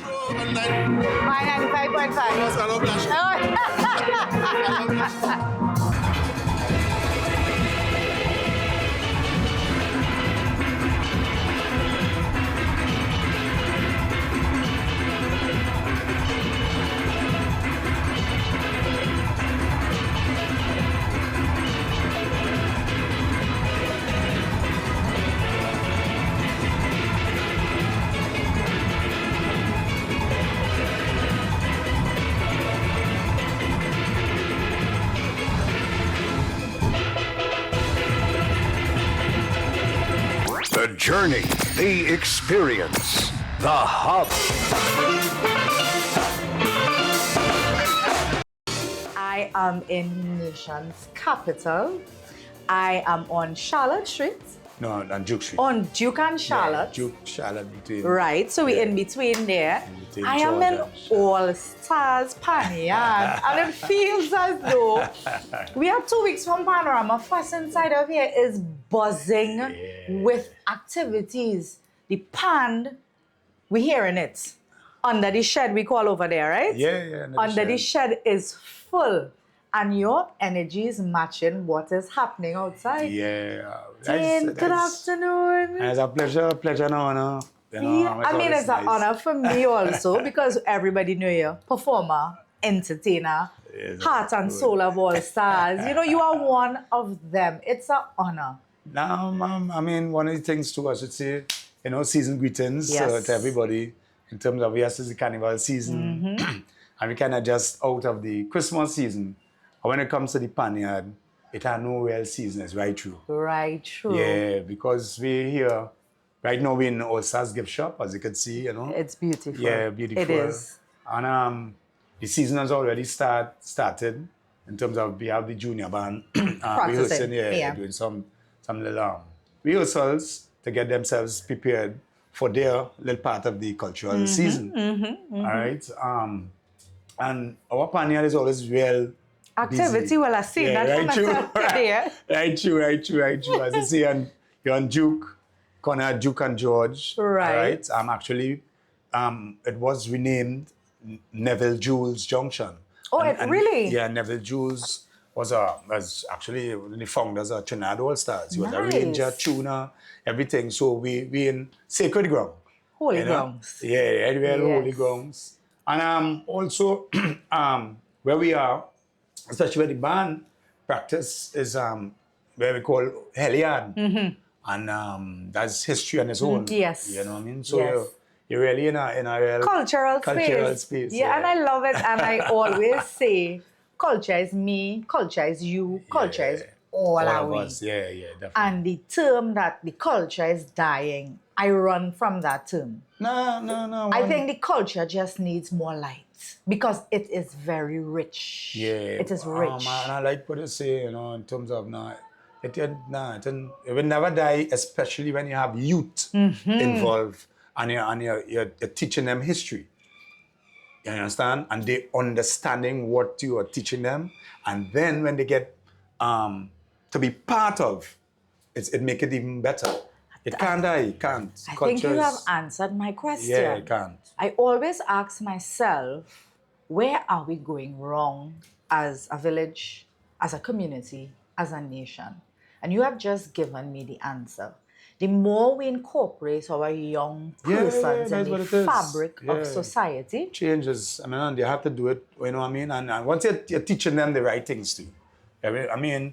My 95.5. The journey, the experience, the hub. I am in nation's capital. I am on Charlotte Street. No, on Duke Street. On Duke and Charlotte. Yeah, Duke, Charlotte, between. Right, so we're in between there. In between I am in Georgia. All Stars Panyard, and it feels as though we are 2 weeks from Panorama. First inside of here is buzzing with activities. The pond, we're hearing it. Under the shed, we call over there, right? Yeah. Under the shed is full. And your energy is matching what is happening outside. Yeah. Dane, good afternoon. It's a pleasure and honor. You know, Yeah, I mean, it's an honor for me also because everybody know you. Performer, entertainer, heart and soul of all stars. You know, you are one of them. It's an honor. Now, I mean, one of the things too, I should say, you know, season greetings Yes. to everybody in terms of, yes, it's the carnival season. And we kind of just out of the Christmas season. And when it comes to the Panyard, it had no real season, it's right true. Right, true. Yeah, because we're here, right now we're in All Stars gift shop, as you can see, you know. It's beautiful. Yeah, beautiful. It is. And the season has already started in terms of we have the junior band rehearsing, doing some little rehearsals to get themselves prepared for their little part of the cultural season. All right. And our Panyard is always real Activity, busy. well, I see that right, from true. myself there. Right, true. As you see, you're on Duke, corner Duke and George. Right. Actually, it was renamed Neville Jules Junction. Oh, really? Yeah, Neville Jules was actually one of the founders of Trinidad All Stars. He was a Nice. ranger, tuner, everything. So we in sacred ground. Holy you know? grounds. Yeah, real Yes. holy grounds. And also, where we are, especially where the band practice is where we call Panyard. And that's history on its own. Yes. You know what I mean? So Yes. you're really in a real Cultural space. Yeah, and I love it. And I always say, culture is me, culture is you, culture is all our of we. us. Yeah, definitely. And the term that the culture is dying, I run from that term. No. I think the culture just needs more light because it is very rich. Yeah. It is rich. And I like what you say, you know, in terms of it will never die, especially when you have youth involved and you're teaching them history. You understand? And they understanding what you are teaching them. And then when they get to be part of, it make it even better. It can't die, it can't. I think you have answered my question. Yeah, it can't. I always ask myself, where are we going wrong as a village, as a community, as a nation? And you have just given me the answer. The more we incorporate our young persons in the fabric of society. Changes. I mean, and they have to do it, you know what I mean? And once you're teaching them the right things too. I mean,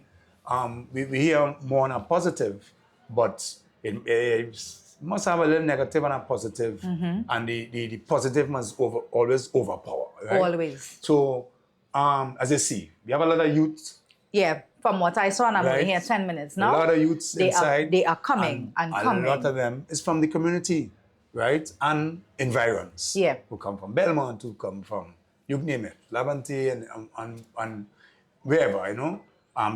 we hear more on a positive, but it must have a little negative and a positive, and the positive must always overpower, right? Always. So, as you see, we have a lot of youth. Yeah, from what I saw, and I'm Right. only here 10 minutes now. A lot of youths inside. They are coming and coming. A lot of them is from the community, right? And environs. Yeah. Who come from Belmont, who come from, you name it, Lavante and wherever, you know.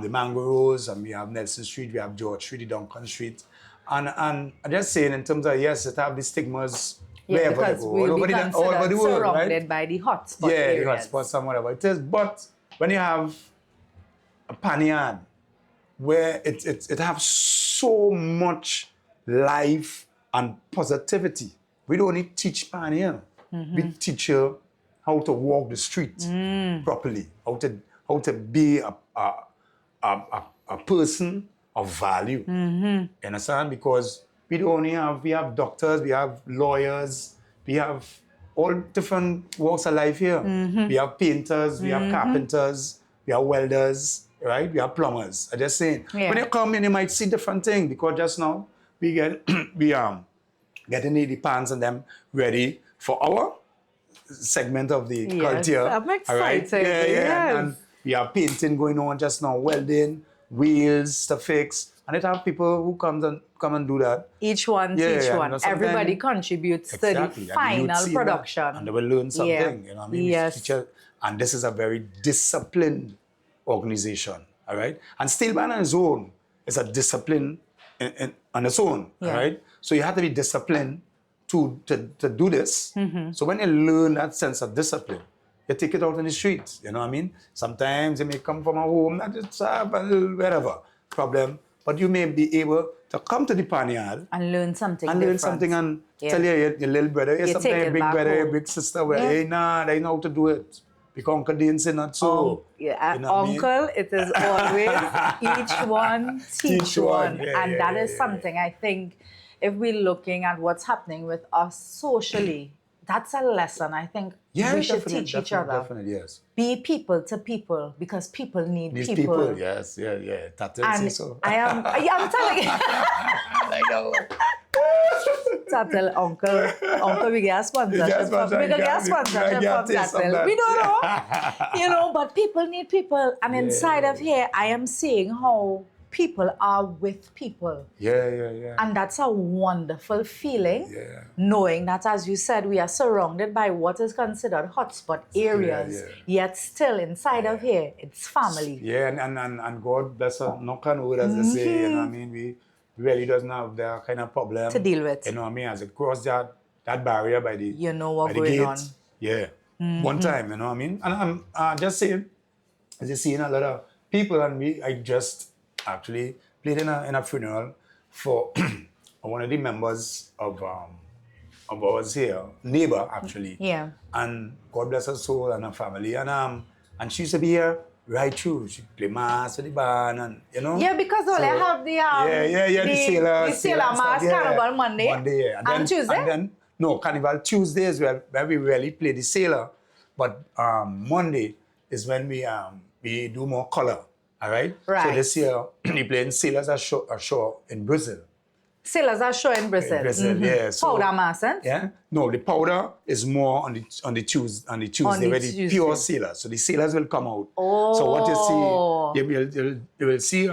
The Mango Rose, and we have Nelson Street, we have George Street, Duncan Street. And I'm just saying, in terms of, yes, it have the stigmas wherever because you go, we'll be all over the world, surrounded right? by the hotspot Yeah, areas. the hotspots and whatever it is. But when you have a Panyard, where it have so much life and positivity, we don't need to teach Panyard. We teach her how to walk the street properly, how to be a person of value. You understand? Because we have doctors, we have lawyers, we have all different walks of life here. We have painters, we have carpenters, we have welders, right? We have plumbers. I'm just saying. Yeah. When you come in, you might see different things because just now we get getting the pans and them ready for our segment of the culture. I'm All right? excited. Yeah. Yes. And we have painting going on just now, welding, wheels to fix. And it have people who come and do that. Each one Yeah, teach yeah, one. you know, sometimes- Everybody contributes Exactly. to And the you'd final see that, production. and they will learn something. You know what I mean? Yes. And this is a very disciplined organization. All right? And Steelpan on its own is a discipline on its own. Yeah. All right? So you have to be disciplined to do this. So when you learn that sense of discipline, you take it out in the streets. You know what I mean? Sometimes you may come from a home that just have a little whatever problem, but you may be able to come to the Panyard And learn something and different. learn something and Yeah. tell your little brother, You sometimes take your it big back brother, your home. big sister, well, Yeah. hey, nah, they know how to do it. Because Uncle Dane say not so. Yeah, You know what I mean? uncle, it is always each one teach one. Yeah, And that is something I think if we're looking at what's happening with us socially, that's a lesson I think Yeah, we should definitely, teach each other. Definitely, yes. Be people to people because people need These people. people, yes, yeah. That tells you And so. I'm telling you. I know. Tatel, uncle, we get sponsorship. Yes, We I get got- sponsorship I got from taste of Tatel. that. We don't know. But people need people. And inside of here, I am seeing how people are with people. Yeah. And that's a wonderful feeling, Yeah. knowing that, as you said, we are surrounded by what is considered hotspot areas, yet still inside of here, it's family. Yeah, and God bless us, knock on wood, as they say, you know what I mean? We really doesn't have that kind of problem. To deal with. You know what I mean? As it cross that barrier by the You know what by the going gate. on. Yeah. One time, you know what I mean? And I'm just saying, as you're seeing a lot of people, and I just actually played in a funeral for one of the members of ours here, neighbor actually. Yeah. And God bless her soul and her family. And she used to be here right through. She play mass with the band and you know. Yeah, because all I have the the sailor mass carnival Monday. Yeah. And Tuesday. And then no, carnival Tuesdays where we really play the sailor, but Monday is when we do more color. All right. Right. So this year we playing sailors ashore in Brazil. Sailors are showing Brazil. In Brazil, yeah. So, Powder mass, eh? yeah. No, the powder is more on the Tuesday where the pure sailors. So the sailors will come out. Oh. So what you see, you will see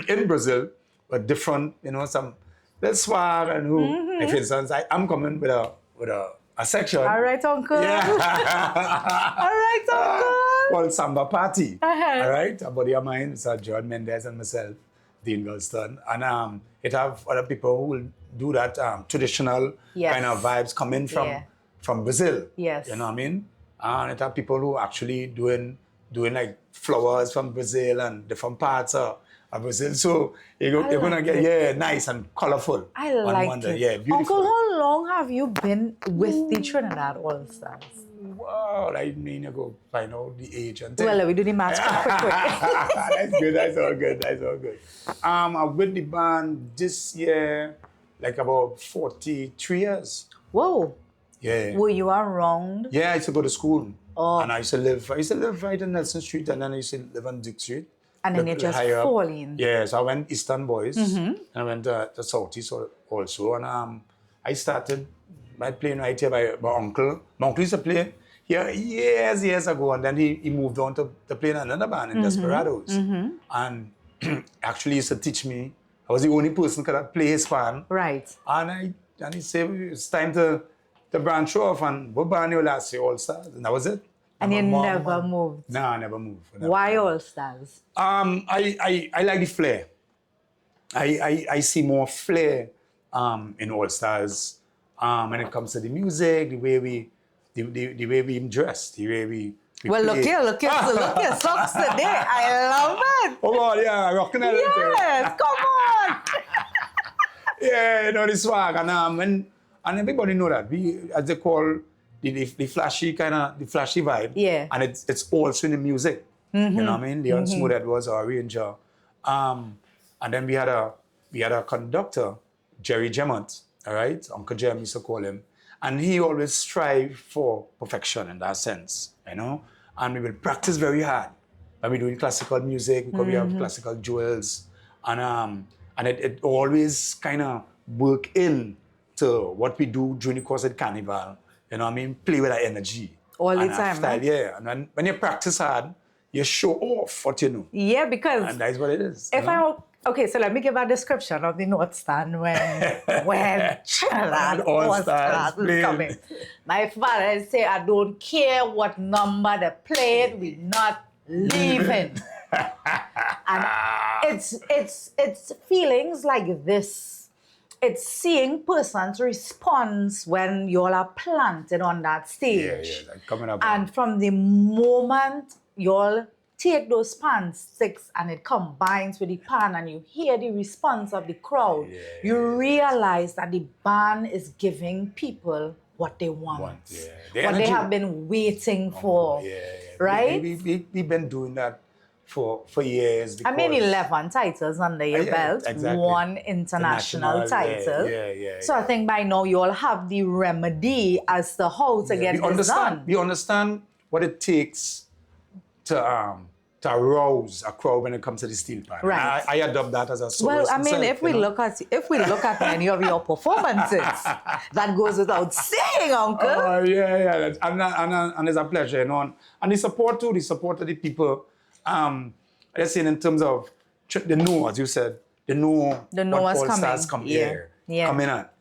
in Brazil a different, some little swag and who. Like for instance, I'm coming with a section. All right, uncle. Yeah. All right, uncle. Called Samba Party. Uh-huh. All right. A buddy of mine, it's John Mendez and myself, Dane Gulston. And it have other people who will do that traditional kind of vibes coming from Brazil. Yes. You know what I mean? And it have people who actually doing like flowers from Brazil and different parts of Brazil. So you're gonna get nice and colorful. I like it. Yeah, beautiful. Uncle, how long have you been with the Trinidad All Stars? Wow, I mean, you go find out the age and things. Well, we do the math quick. That's good. That's all good. I'm with the band this year, like about 43 years. Whoa. Yeah. Were you around? Yeah, I used to go to school. Oh. And I used to live right in Nelson Street, and then I used to live on Dick Street. And then you just higher up. fall in. Yeah, so I went Eastern Boys, and I went to Southeast also, and I started by playing right here by my uncle. My uncle used to play here years ago, and then he moved on to play in another band in Desperados. And actually used to teach me. I was the only person who could play his band. Right. And he said, it's time to branch off, and what band you last year, All Stars, and that was it. And you never moved? No, I never moved. Why All Stars? I like the flair. I see more flair in All Stars when it comes to the music, the way we dress, the way we well, play. look here, socks today. I love it. Oh God, yeah, rocking it. Yes, come on. Yeah, the swag, and everybody know that we, as they call the flashy vibe. Yeah. And it's also in the music. You know what I mean? Leon Smooth Edwards, our arranger. And then we had a conductor, Jerry Gemont, all right? Uncle Jem used to call him. And he always strive for perfection in that sense, you know? And we will practice very hard. When we're doing classical music, because we have classical jewels. And it always kind of work in to what we do during the course of the carnival. You know what I mean? Play with that energy. All the and time, style, right? yeah. And when you practice hard, you show off what you know. Yeah, because And that's what it is. if okay, so let me give a description of the note stand when Trinidad All All Stars Stars was coming. My father would say, I don't care what number they played, we're not leaving. And it's feelings like this. It's seeing persons' response when you all are planted on that stage. like coming up. And from the moment you all take those pan sticks and it combines with the pan and you hear the response of the crowd, you realize that the band is giving people what they want. The what energy. they have been waiting for. Right? We've been doing that for years. I mean, 11 titles under your belt, exactly. one international title. So I think by now you all have the remedy as to how to get this done. We understand what it takes to arouse a crowd when it comes to the Steelpan. Right. I adopt that as a soloist. Well, I mean, if we look at many of your performances, that goes without saying, Uncle. Oh, yeah. And it's a pleasure, you know. And the support too, the support of the people. Let's say in terms of the know, as you said, the know what all stars come here.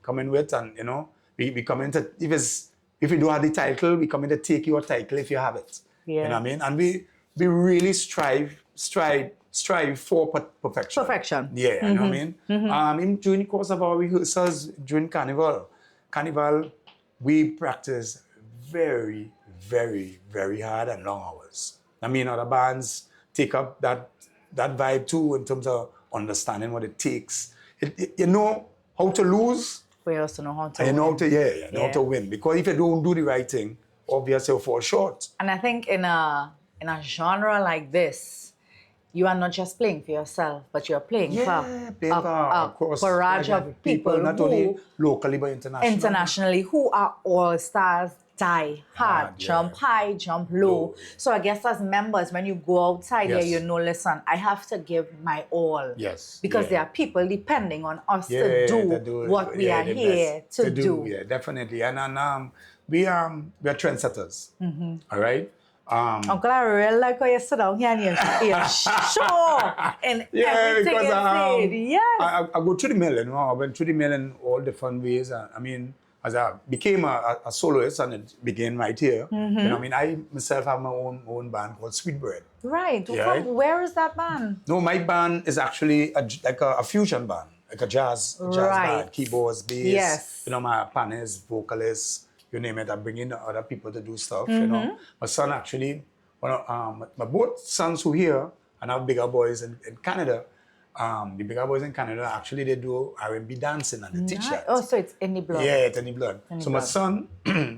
Come in with, and you know, we come in to, if we don't have the title, we come in to take your title if you have it. You know what I mean? And we really strive for perfection. Perfection. Yeah, you know what I mean? During the course of our rehearsals, during Carnival, we practice very, very, very hard and long hours. I mean, other bands take up that vibe too in terms of understanding what it takes. You know how to lose. We also know how to and you know win. how to win. Because if you don't do the right thing, obviously you'll fall short. And I think in a genre like this, you are not just playing for yourself, but you're playing for a barrage of people not only locally but internationally who are all stars. Die hard, jump high, jump low. So I guess as members, when you go outside here, you know, listen, I have to give my all. Yes. Because there are people depending on us to do what we are here to do. Yeah, definitely. And we are trendsetters. All right. Uncle, I really like how you sit down here and you're sure in everything you said. Yes. I go through the mill, you know. I went through the mill in all different ways. I mean, as I became a soloist, and it began right here. You know, I mean, I myself have my own band called Sweetbread. Right. Yeah, where is that band? No, my band is actually like a fusion band, like a jazz band, keyboards, bass. Yes. You know, my panelists, vocalists, you name it. I bring in other people to do stuff. You know, my son actually, my both sons who here and our bigger boys in Canada. The bigger boys in Canada, actually they do R&B dancing and they teach that. Oh, so it's in the blood. Yeah, it's in the blood. My son,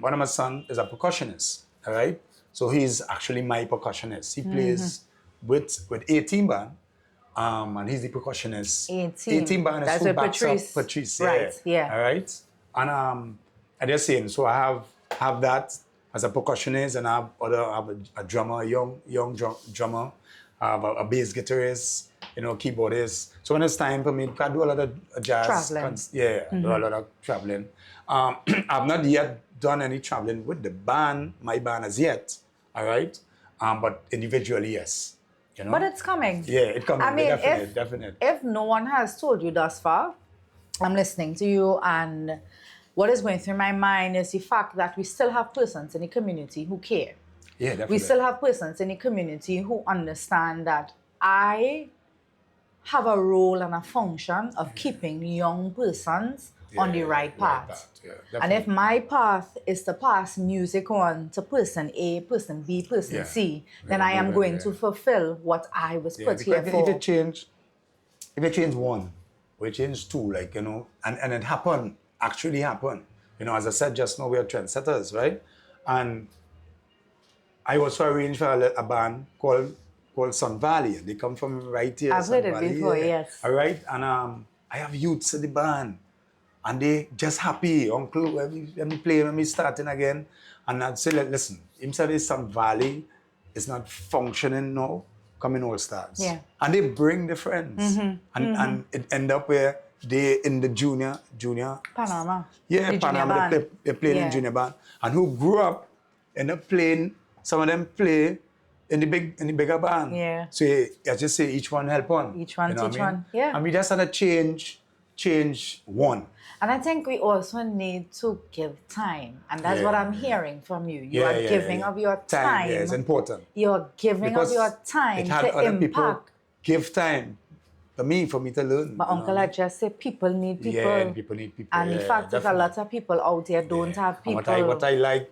one of my sons is a percussionist, all right? So he's actually my percussionist. He plays with 18 band, and he's the percussionist. 18 band is who backs up Patrice. Right, All right? And I just saying, so I have that as a percussionist, and I have a drummer, a young drummer. I have a bass guitarist, you know, keyboardist. So when it's time for me, I do a lot of jazz. Traveling. Do a lot of traveling. I've not yet done any traveling with the band, my band as yet, all right? But individually, yes. You know? But it's coming. Yeah, it's coming. I mean, definitely. If no one has told you thus far, I'm listening to you, and what is going through my mind is the fact that we still have persons in the community who care. Yeah, definitely. We still have persons in the community who understand that I have a role and a function of keeping young persons on the right path. And if my path is to pass music on to person A, person B, person C, then I am going to fulfill what I was put here for. If it change one, or it change two, like, you know, and it actually happened. You know, as I said just now, we are trendsetters, right? And I also arranged for a band called Sun Valley. They come from right here. I've Sun heard it Valley, before, yeah. yes. All right, and I have youths in the band, and they just happy. Uncle, let me play, let me starting again, and I'd say, listen, him said this Sun Valley is not functioning now. Coming All Stars, Yeah. and they bring the friends, and it end up where they in the junior, Panorama. yeah, The junior Panama, band. they playing in Yeah. junior band, and who grew up end up playing. Some of them play in the bigger band. Yeah. So I just say each one help one. Each one you know teach what I mean? one, yeah. And we just had to change one. And I think we also need to give time. And that's Yeah. what I'm hearing from you. You are giving of your time. Yeah, it's important. You're giving Because of your time it had to other people impact. give time for me to learn. But you know Uncle, what I I mean? just say people need people. Yeah, people need people. And the yeah, fact is a definitely. lot of people out there don't have And people. what I like,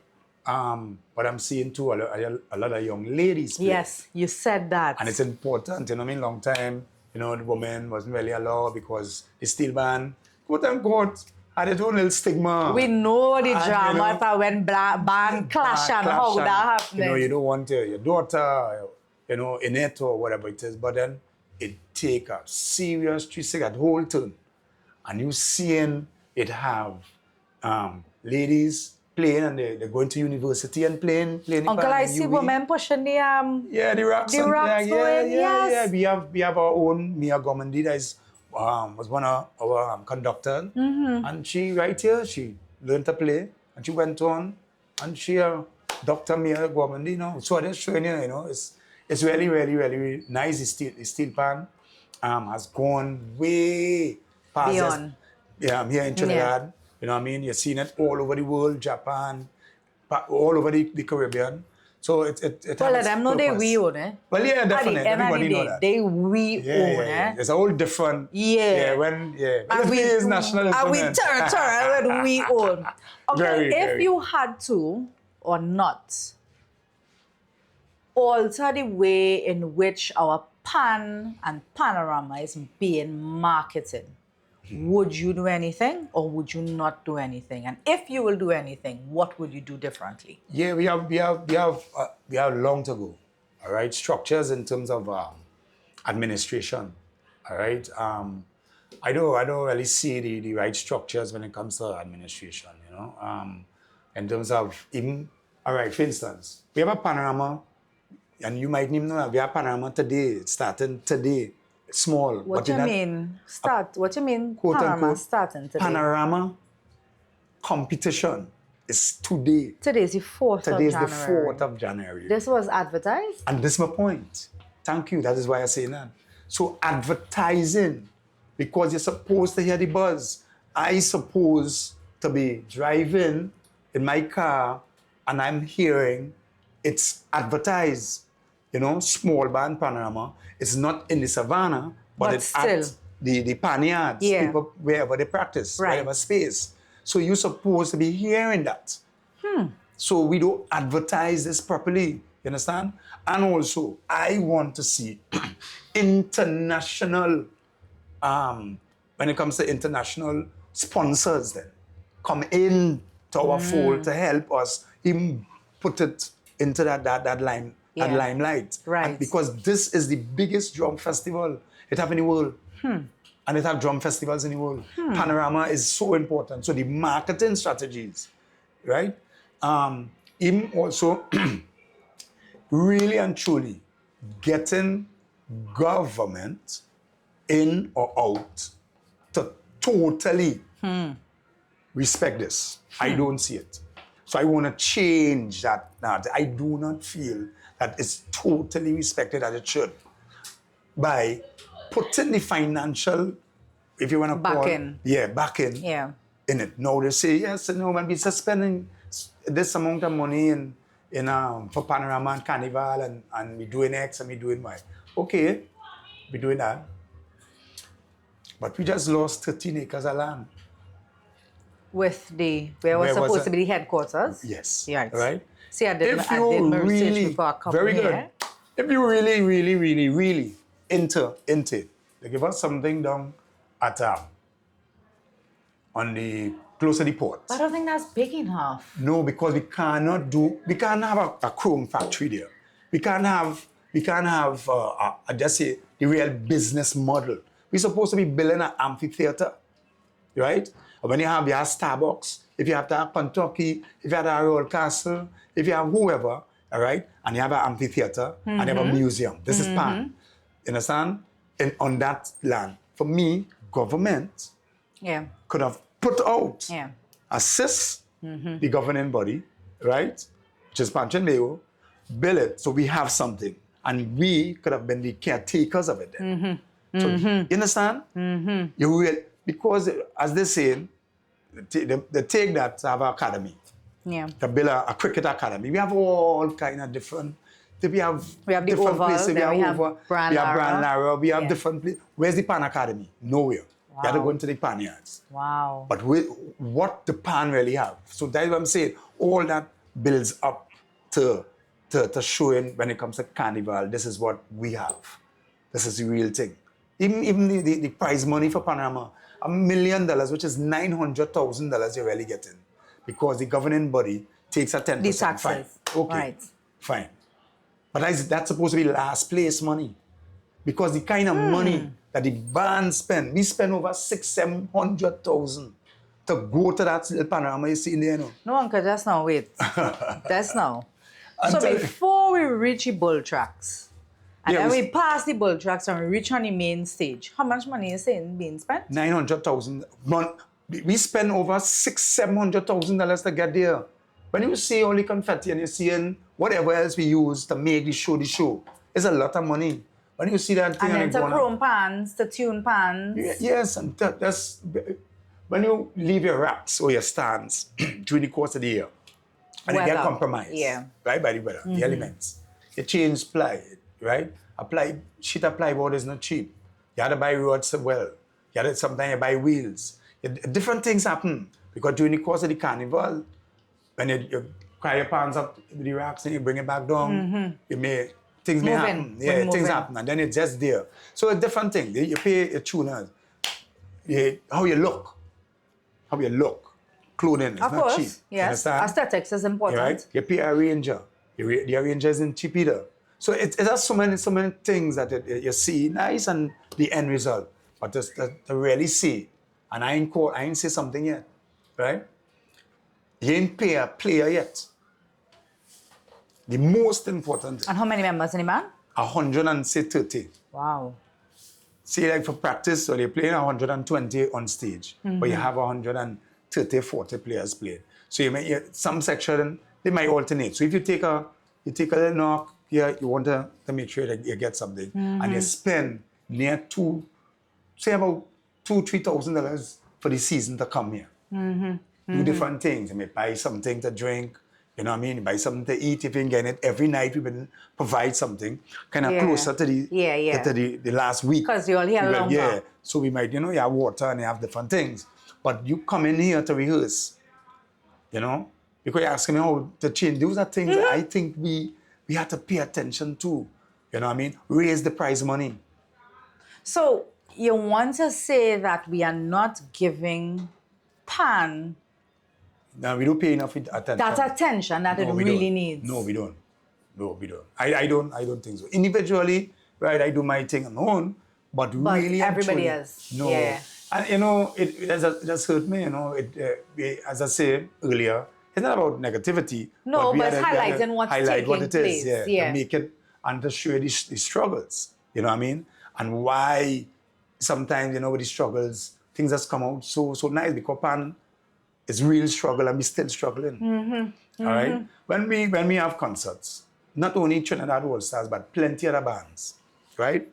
what I'm seeing too, a lot of young ladies play. Yes, you said that. And it's important, you know what I mean? Long time, you know, the woman wasn't really allowed because the Steelpan, quote unquote, had its own little stigma. We know the And, drama you know, when band clash and how that happened. You know, you don't want your daughter, you know, in it or whatever it is, but then it take a serious 360 whole turn. And you seeing it have ladies playing and they're going to university and playing the Uncle, band I in see UWE. women pushing the Yeah, the rocks. The rocks going, yes. Yeah. We have our own Mia Gomendi that is was one of our conductors, and she right here she learned to play and she went on and she Dr. Mia Gomendi, you know. So I just showing you, you know, it's really nice. The Steelpan has gone way past Beyond. Yeah, I'm here in Trinidad. You know what I mean? You're seeing it all over the world, Japan, all over the Caribbean. So it Well, has let them know they purpose. we own it. Well, yeah, At definitely. the end of Everybody the know day, that. they we own Yeah. it. It's a whole different. Yeah. When And we is national. and we territory when we own. Okay, if Very. you had to or not alter the way in which our pan and panorama is being marketed, would you do anything or would you not do anything? And if you will do anything, what would you do differently? Yeah, we have long to go. All right, structures in terms of administration. All right, I don't really see the right structures when it comes to administration. You know, in terms of even all right. For instance, we have a panorama, and you might even know that we have panorama today. It's starting today, small. What but you in that mean? What you mean? quote Panorama unquote starting today. panorama competition is today. Today's the 4th Today of is the January. 4th of January. This was advertised? And this is my point. Thank you. That is why I say that. So advertising, because you're supposed to hear the buzz. I supposed to be driving in my car and I'm hearing it's advertised, you know, small band panorama. It's not in the savannah, but it's still. at the Panyards, Yeah. people wherever they practice, Right. whatever space. So you're supposed to be hearing that. So we don't advertise this properly, you understand? And also, I want to see international, when it comes to international sponsors then, come in to our fold to help us even put it into that Yeah. limelight. Right. And because this is the biggest drum festival it have in the world. And it have drum festivals in the world. Panorama is so important. So the marketing strategies, right? Even also really and truly getting government in or out to totally respect this. I don't see it. So I want to change that now. I do not feel that it's totally respected as it should by putting the financial, if you want to call Backing. backing Yeah. in it. Now they say, yes, no, man, be spending this amount of money in for Panorama and Carnival and we doing X and we doing Y. Okay, we doing that. But we just lost 13 acres of land. With where was Where was supposed it? to be the headquarters? Yes. Yeah. Right? See, I did If you research really, before I come very here. good. If you really into it, they give us something down at on the close to the port. I don't think that's big enough. No, because we can't have a chrome factory there. We can't have, just say, the real business model. We're supposed to be building an amphitheater, right? When you have Starbucks, if you have to have Kentucky, if you have a Royal Castle, if you have whoever, all right, and you have an amphitheater, and you have a museum. This is Pan. You understand? And on that land, for me, government could have put out, assist the governing body, right, which is Pan Trinidad, build it so we have something. And we could have been the caretakers of it then. So, you understand? You will, because as they say, they take that to have an academy. To build a cricket academy. We have all kind of different. We have the different Oval, places. we have Brand Lara. We have different places. Where's the Pan Academy? Nowhere. Wow. You have to go into the Panyards. Wow. But what the Pan really have. So that's what I'm saying. All that builds up to showing when it comes to carnival, this is what we have. This is the real thing. Even the prize money for Panorama, $1 million, which is $900,000 you're really getting. Because the governing body takes a 10% The taxes. fine. Okay, Right. fine. But that's supposed to be last place money. Because the kind of money that the band spend, we spend over $600,000-$700,000 to go to that little panorama you see in there. No, Uncle, just now, wait. Just now. So before we reach the bull tracks, and then we pass the bull tracks and we reach on the main stage, how much money is being spent? $900,000. We spend over $600,000-$700,000 to get there. When you see only confetti and you're seeing whatever else we use to make the show, it's a lot of money. When you see that thing and then to chrome pans, to tune pans. Yes, and that's when you leave your racks or your stands during the course of the year, and they get compromised, right, by the weather, the elements. You change ply, right? Sheet of plywood is not cheap. You have to buy rods as well. Sometimes you buy wheels. Different things happen because during the course of the carnival, when you carry your pans up the racks and you bring it back down, things may happen. Yeah, things happen, and then it's just there. So a different thing. You pay your tuners. How you look. Clothing is not cheap. Yes, aesthetics is important. Right? You pay a arranger. The arranger isn't cheap either. So it has so many things that you see nice and the end result. But to really see, and I ain't say something yet, right? You ain't pay a player yet. The most important. And how many members in the band? 130. Wow. See, like for practice, so they're playing 120 on stage, but you have 130, 40 players playing. So you may some section they might alternate. So if you take a little knock, you want to make sure that you get something, and you spend near about $2,000-$3,000 for the season to come here. Do different things. You may buy something to drink. You know what I mean? You buy something to eat. If you can get it every night, we will provide something kind of closer to the last week. Because you're here longer. Yeah. So we might, you have water and you have different things. But you come in here to rehearse, because you're asking me how to change. Those are things that I think we have to pay attention to. You know what I mean? Raise the prize money. So you want to say that we are not giving Pan no, we don't pay enough attention. that attention that it really needs. No, we don't. I don't think so. Individually, right, I do my thing on my own, but really everybody else. No. Yeah. And it just hurt me, as I said earlier, it's not about negativity. No, but it's highlighting what's taking what it place. is, to make it and to show the struggles, you know what I mean? And why sometimes, with the struggles, things just come out so nice because Pan is real struggle and we still struggling. All right? When we have concerts, not only Trinidad All-Stars, but plenty other bands, right?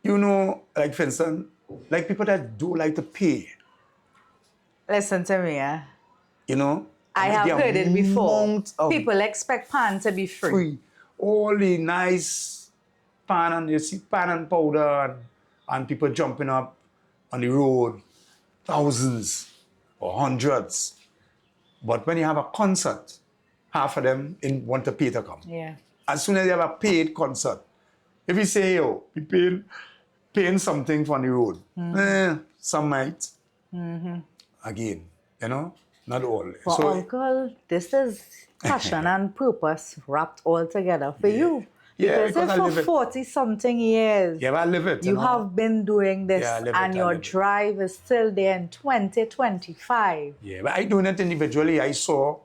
Like for instance, like people that do like to pay. Listen to me, I have heard it before. People expect Pan to be free. All the nice pan and you see pan and powder and people jumping up on the road, thousands or hundreds. But when you have a concert, half of them want to pay to come. Yeah. As soon as you have a paid concert, if you say, we paying something for the road, some might. again, not all. For So Uncle, this is passion and purpose wrapped all together for you. Yeah, Because because I if live for it. 40 something years, Yeah, I live it. you have been doing this Yeah, I live and it, I your live it. drive is still there in 2025. Yeah, but I doing it individually. I saw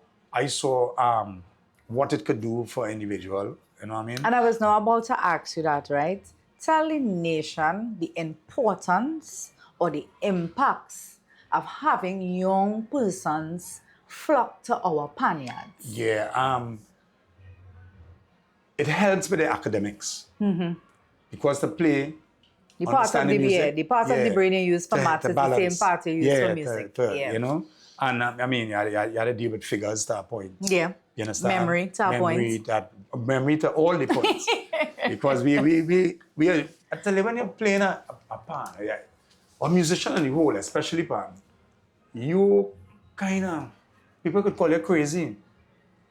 what it could do for an individual. You know what I mean? And I was now about to ask you that, right? Tell the nation the importance or the impacts of having young persons flock to our Panyards. Yeah, it helps with the academics because the play, The part of understand the, music, the part of the brain you use for maths to is the same balance. part you use for Yeah, music. and I mean, you had to deal with figures to a point. Yeah. You understand? Memory to a point. Memory to all the points. Because we are, I tell you, when you're playing a pan, yeah, or musician on the whole, especially pan, you kind of, people could call you crazy.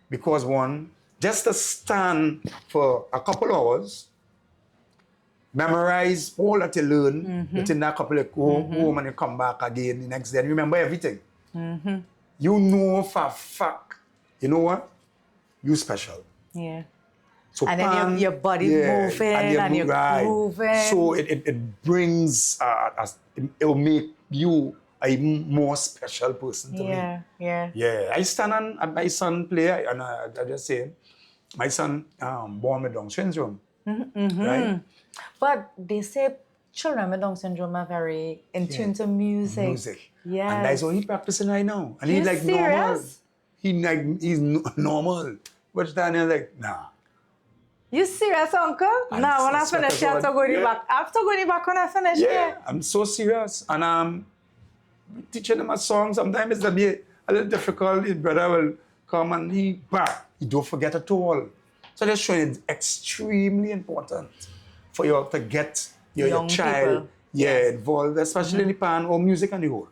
Because one, just to stand for a couple hours, memorize all that you learn within that couple of go home and you come back again the next day and you remember everything. You know for a fact, you know what? You special. Yeah. So And then your body moving and you're grooving. So it brings, it will make you a more special person to me. Yeah. Yeah, I stand on my son play, and I just say, my son born with Down syndrome, right? But they say children with Down syndrome are very in tune to music. Yes. And that's what he's practicing right now. And he's You like normal. serious? He's normal. But Daniel's like, nah. You serious, Uncle? Now, when I finish, you have to go back. I have to go back when I finish. Yeah, I'm so serious. And teaching him a song, sometimes it's a bit a little difficult. His brother will come and he don't forget at all. So that's showing it's extremely important for you to get your child involved, especially in the pan or music and the whole.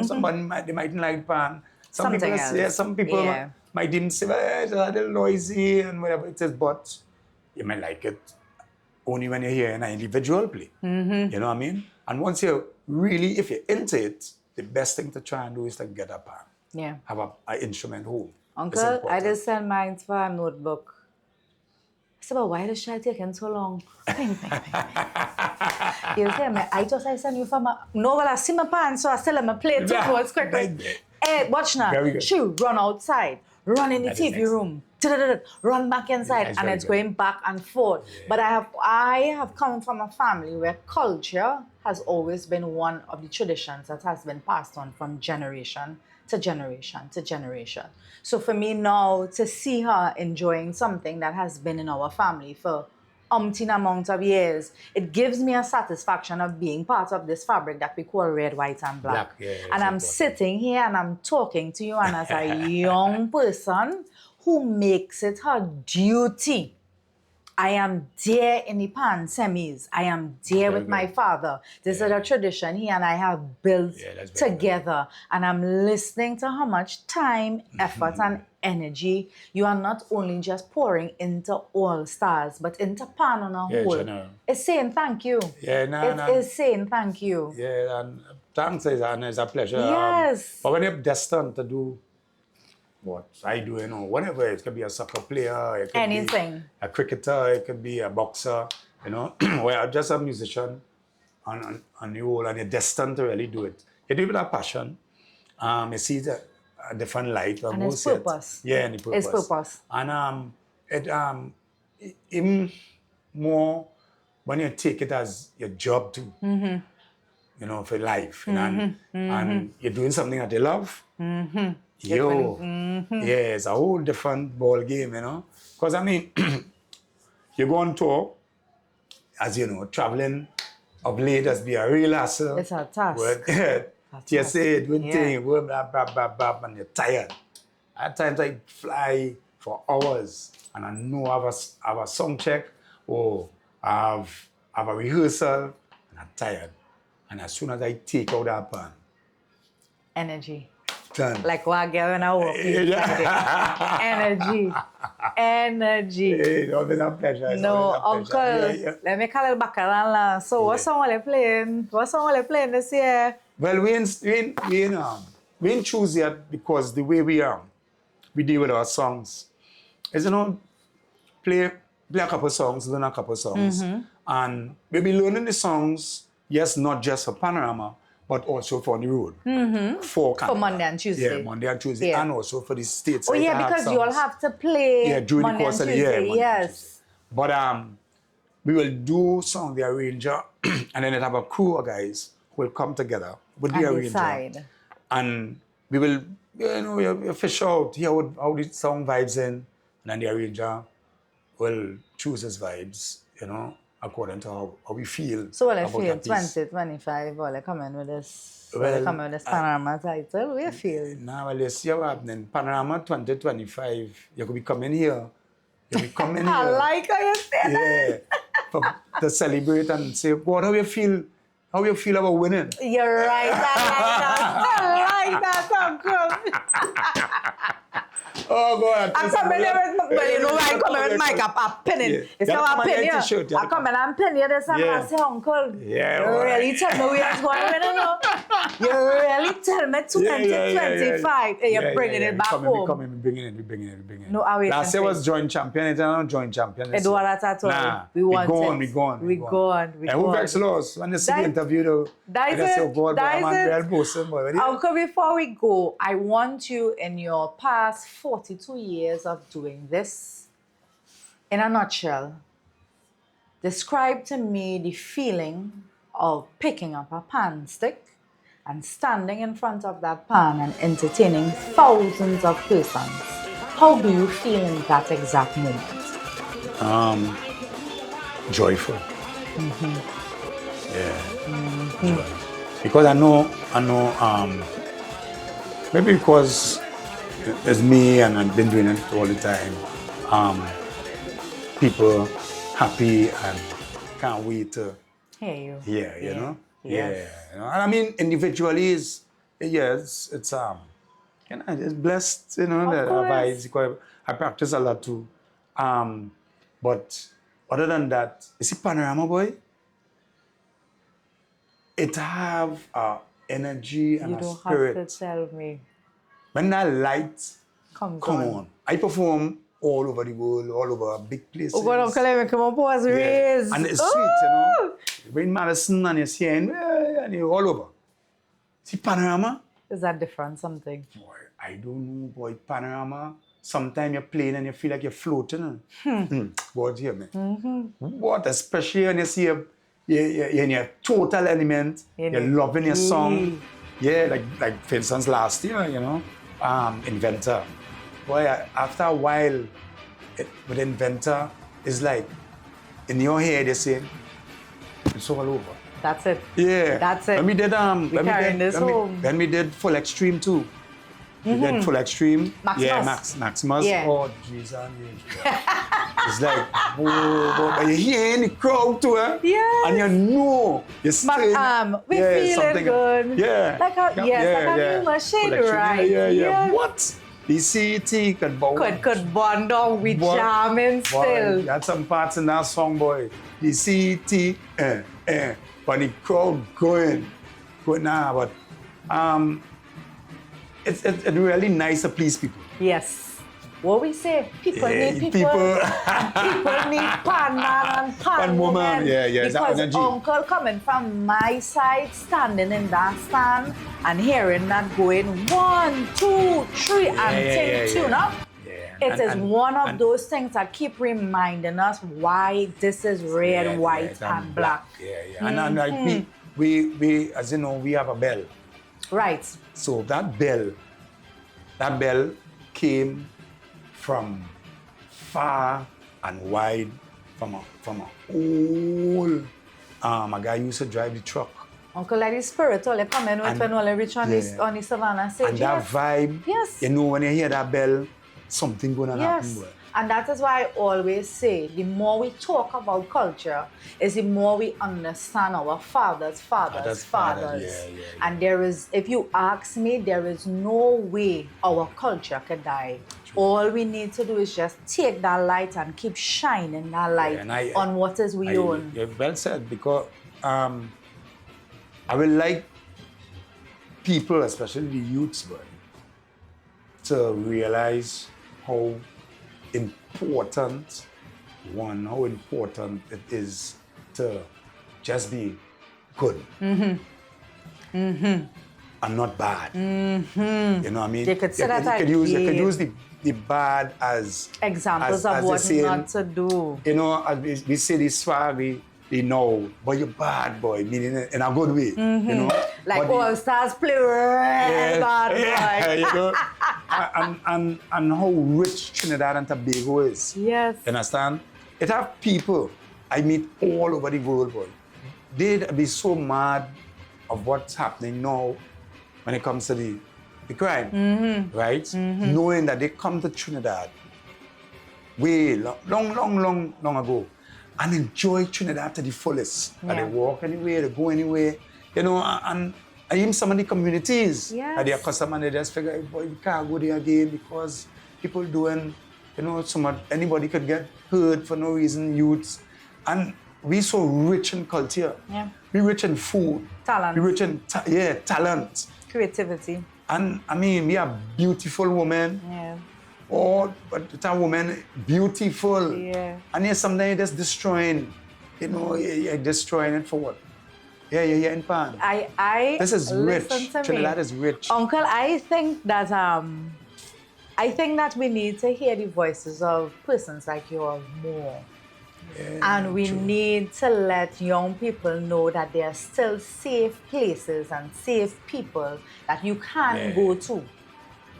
Somebody they mightn't like pan. Some people might even say, well, it's a little noisy and whatever it is, but you might like it only when you're here in an individual play. You know what I mean? And once you're really, if you're into it, the best thing to try and do is to get a pan. Yeah. Have an instrument home. Uncle, I just sent mine for a notebook. I said, but why is child taking so long? Ping. You say, I send you for my... No, well, I see my pan, so I still let me play two notes quickly. Hey, watch now. Very good. She run outside, run in the TV room, run back inside, and it's going back and forth. Yeah. But I have come from a family where culture has always been one of the traditions that has been passed on from generation to generation to generation. So for me now, to see her enjoying something that has been in our family for umpteen amount of years, it gives me a satisfaction of being part of this fabric that we call red, white, and black. And I'm sitting here and I'm talking to you, and as a young person who makes it her duty, I am there in the pan semis. I am there with my father. This is a tradition he and I have built together. And I'm listening to how much time, effort, and energy you are not only just pouring into All Stars, but into pan on a whole. It's saying thank you. It is saying thank you. Yeah, and thanks, and it's a pleasure. Yes. But when you're destined to do what I do, whatever, it could be a soccer player, it could anything, be a cricketer, it could be a boxer, where just a musician on the whole, and you're destined to really do it. You do it with a passion. You see a different light. And it's purpose. Yeah, and the purpose. It's purpose. And even more when you take it as your job too, for life, and you're doing something that you love. Yeah, it's a whole different ball game, Because you go on tour, as you know, traveling of late has been a real hassle. It's a task. TSA, doing things, blah, blah, blah, blah, and you're tired. At times I fly for hours, and I know I have a song check, or I have a rehearsal, and I'm tired. And as soon as I take out that pan, energy. Done. Like what girl when I walk in. Energy. It's always a pleasure. Uncle, let me call it back around. So what song are you playing? What song are you playing this year? Well, we ain't choose yet because the way we deal with our songs is, play a couple songs, learn a couple songs. And we'll be learning the songs, yes, not just for Panorama, but also for the road. For Canada. Monday and Tuesday. Yeah, Monday and Tuesday. Yeah. And also for the States. Oh, yeah, because you all have to play during Monday the course and of the year. Tuesday. Monday and Yes. Tuesday. But we will do song the arranger, and then we'll have a crew of guys who will come together with the And arranger. decide. And we will, we'll fish out, hear how the song vibes in, and then the arranger will choose his vibes, according to how we feel. So I about feel that piece. 20, 25, well, I come in with this, Well, come in with this Panorama title. We feel. Now, well, you see what's happening. Panorama 2025, you could be coming here. You be coming here. I like how you say that. Yeah. To celebrate and say, God, how you feel about winning? You're right. I like that. Uncle. Oh, God. I come in here with, well, you know, I come in with mic up, a penny. Yeah. It's You not come a and get penny. your t-shirt, you I come in and penny this and Yeah. I say, Uncle, Yeah, you all right. really tell me what's going on, you know? You really tell me 2025. You're bringing it back home. We're bringing it. No, I wait. Last year was joint champion. It's not joint champion. I don't want that at all. Nah, we want we gone. We And who gone. vexed us when they see the That- interview though? that is they say, it. oh God, That I'm is real it. bosom, boy. Uncle, before we go, I want you in your past 42 years of doing this, in a nutshell, describe to me the feeling of picking up a pan stick and standing in front of that pan and entertaining thousands of persons. How do you feel in that exact moment? Joyful. Yeah. Joy. Because I know, maybe because it's me and I've been doing it all the time. People happy and can't wait to Hear you. hear, you know? Yes. Yeah. And I mean, individually it's it's blessed, that course. vibes. Because I practice a lot too. But other than that, you see Panorama, boy, it have energy and You a don't spirit. have to tell me. When that light Come on. I perform all over the world, all over big places. Oh God, Uncle, let me come up was raised. And it's sweet, You're in Madison and you're seeing, and you're all over. See Panorama? Is that different something? Boy, I don't know, boy. Panorama, sometimes you're playing and you feel like you're floating. What hear me? What, especially when you see you're in your total element, you're loving your song. Yeah, like for instance, last year, Inventor. Boy, after a while, with Inventor, it's like, in your head, you're saying, it's all over. That's it. Yeah. That's it. When we did, when we did Full Extreme too. We did Full Extreme. Maximus. Yeah, Maximus. Yeah. Oh, Jesus. It's like, whoa, but you're here in the crowd too, Yes. And you're We feeling good. Yeah. Like a new machine, Full Extreme. right? Yeah. Yes. What? The CET Could bond on with jamming still. You had some parts in that song, boy. The CET, but the crowd going now. But it's really nice to please people. Yes. What we say, people need people. People need pan man and pan woman. Yeah, Because that energy. Uncle coming from my side, standing in that stand and hearing that going 1, 2, 3 and tune up. Yeah. It is one of those things that keep reminding us why this is red, white, and black. Yeah. And like we, as you know, we have a bell. Right. So that bell came from far and wide, from a old, a guy used to drive the truck. Uncle, like the spirit all come in when all reach on the Savannah stage. And that vibe, yes. When you hear that bell, something gonna happen. Boy. And that is why I always say, the more we talk about culture, is the more we understand our fathers. Yeah. And there is, if you ask me, there is no way our culture could die. True. All we need to do is just take that light and keep shining that light on what is we own. Well said, because I would like people, especially the youths, boy, to realize how important, how important it is to just be good. And not bad. You know what I mean? You could say that you could use the bad as examples of as what saying, not to do. You know, as we say this swaggy, they know, but you're bad, boy, meaning in a good way. You know? Like All Stars play bad boy. You know? and how rich Trinidad and Tobago is. Yes. You understand? It have people I meet all over the world, boy. They'd be so mad of what's happening now when it comes to the crime, right? Knowing that they come to Trinidad way long ago and enjoy Trinidad to the fullest. Yeah. And they walk anywhere, they go anywhere, you know, and even some of the communities that they are accustomed, they just figure, boy, we can't go there again because people doing, you know, anybody could get hurt for no reason, youths. And we so rich in culture. Yeah. We rich in food. Talent. We rich in talent. Creativity. And I mean, we are beautiful women. Yeah. But it's a woman, beautiful. Yeah. And yet sometimes you're just destroying, you know, you're destroying it for what? Yeah, you're here in Pan. This is rich. Trinidad is rich. Uncle, I think that we need to hear the voices of persons like you all more. Yeah, and we need to let young people know that there are still safe places and safe people that you can go to.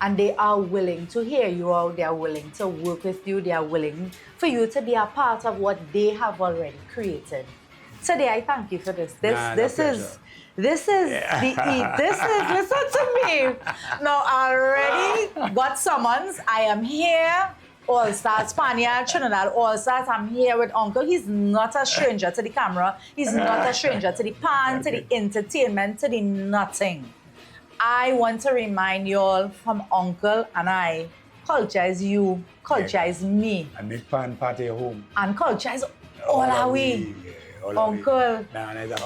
And they are willing to hear you out, they are willing to work with you, they are willing for you to be a part of what they have already created. Today, I thank you for this. This is listen to me. Now, I already got summons. I am here. All Stars, Panyard, Trinidad, All Stars. I'm here with Uncle. He's not a stranger to the camera. He's not a stranger to the pan, to the entertainment, to the nothing. I want to remind you all from Uncle and I, culture is you, culture is me. And make pan party at home. And culture is all are we. Uncle. Nah, it's a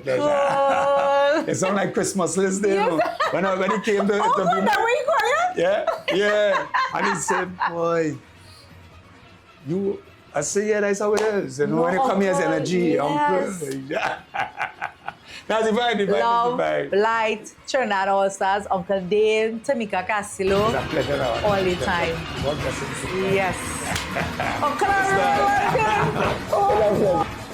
pleasure. It sounds like Christmas list day. Yes. When he came to Uncle, that's what you call it? Yeah. And he said, boy, I say, yeah, that's how it is. You know, when you come here as energy, yes. Uncle. That's the vibe, Love, Light, Trinidad All Stars, Uncle Dane, Tameeka Castillo. It's a pleasure. All the time. God bless you. Yes. Uncle, I love you.